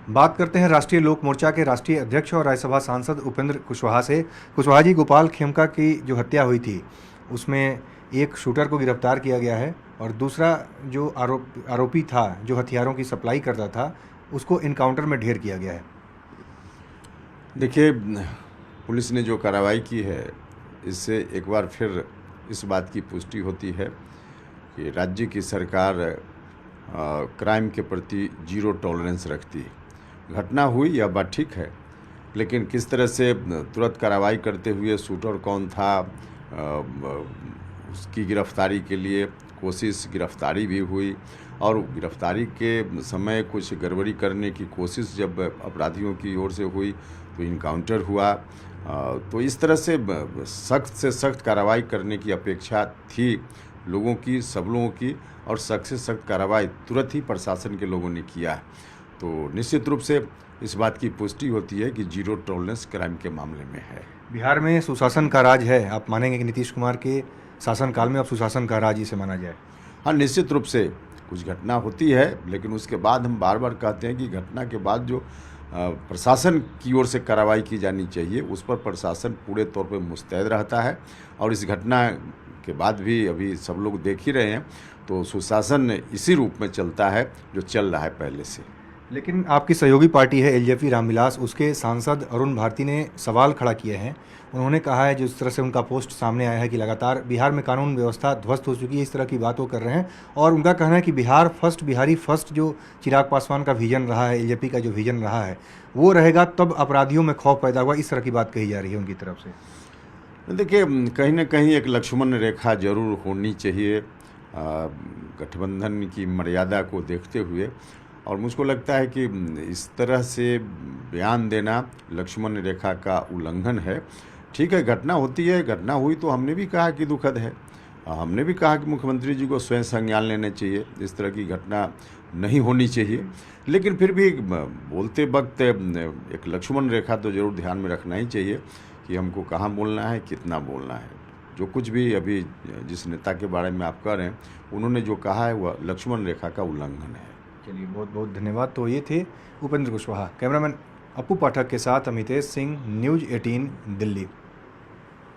बात करते हैं राष्ट्रीय लोक मोर्चा के राष्ट्रीय अध्यक्ष और राज्यसभा सांसद उपेंद्र कुशवाहा से। कुशवाहा जी, गोपाल खेमका की जो हत्या हुई थी उसमें एक शूटर को गिरफ्तार किया गया है और दूसरा जो आरोपी था, जो हथियारों की सप्लाई करता था, उसको इनकाउंटर में ढेर किया गया है। देखिए, पुलिस ने जो कार्रवाई की है इससे एक बार फिर इस बात की पुष्टि होती है कि राज्य की सरकार क्राइम के प्रति जीरो टॉलरेंस रखती है। घटना हुई यह बात ठीक है, लेकिन किस तरह से तुरंत कार्रवाई करते हुए शूटर कौन था, उसकी गिरफ्तारी के लिए कोशिश, गिरफ्तारी भी हुई और गिरफ्तारी के समय कुछ गड़बड़ी करने की कोशिश जब अपराधियों की ओर से हुई तो इनकाउंटर हुआ। तो इस तरह से सख्त कार्रवाई करने की अपेक्षा थी लोगों की, सब लोगों की, और सख्त से सख्त कार्रवाई तुरंत ही प्रशासन के लोगों ने किया है। तो निश्चित रूप से इस बात की पुष्टि होती है कि जीरो टॉलरेंस क्राइम के मामले में है। बिहार में सुशासन का राज है। आप मानेंगे कि नीतीश कुमार के शासनकाल में अब सुशासन का राज इसे माना जाए? हाँ, निश्चित रूप से कुछ घटना होती है, लेकिन उसके बाद हम बार बार कहते हैं कि घटना के बाद जो प्रशासन की ओर से कार्रवाई की जानी चाहिए उस पर प्रशासन पूरे तौर पर मुस्तैद रहता है। और इस घटना के बाद भी अभी सब लोग देख ही रहे हैं, तो सुशासन इसी रूप में चलता है जो चल रहा है पहले से। लेकिन आपकी सहयोगी पार्टी है एलजेपी रामविलास, उसके सांसद अरुण भारती ने सवाल खड़ा किए हैं। उन्होंने कहा है, जिस तरह से उनका पोस्ट सामने आया है कि लगातार बिहार में कानून व्यवस्था ध्वस्त हो चुकी है, इस तरह की बात वो कर रहे हैं। और उनका कहना है कि बिहार फर्स्ट, बिहारी फर्स्ट जो चिराग पासवान का विजन रहा है, एलजेपी का जो विजन रहा है, वो रहेगा, तब अपराधियों में खौफ पैदा हुआ। इस तरह की बात कही जा रही है उनकी तरफ से। देखिए, कहीं ना कहीं एक लक्ष्मण रेखा जरूर होनी चाहिए गठबंधन की मर्यादा को देखते हुए, और मुझको लगता है कि इस तरह से बयान देना लक्ष्मण रेखा का उल्लंघन है। ठीक है, घटना होती है, घटना हुई तो हमने भी कहा कि दुखद है। हमने भी कहा कि मुख्यमंत्री जी को स्वयं संज्ञान लेना चाहिए, इस तरह की घटना नहीं होनी चाहिए। लेकिन फिर भी बोलते वक्त एक लक्ष्मण रेखा तो ज़रूर ध्यान में रखना ही चाहिए कि हमको कहाँ बोलना है, कितना बोलना है। जो कुछ भी अभी जिस नेता के बारे में आप कह रहे हैं, उन्होंने जो कहा है वह लक्ष्मण रेखा का उल्लंघन है। चलिए, बहुत बहुत धन्यवाद। तो ये थे उपेंद्र कुशवाहा। कैमरामैन अपू पाठक के साथ अमितेश सिंह, न्यूज़ 18 दिल्ली।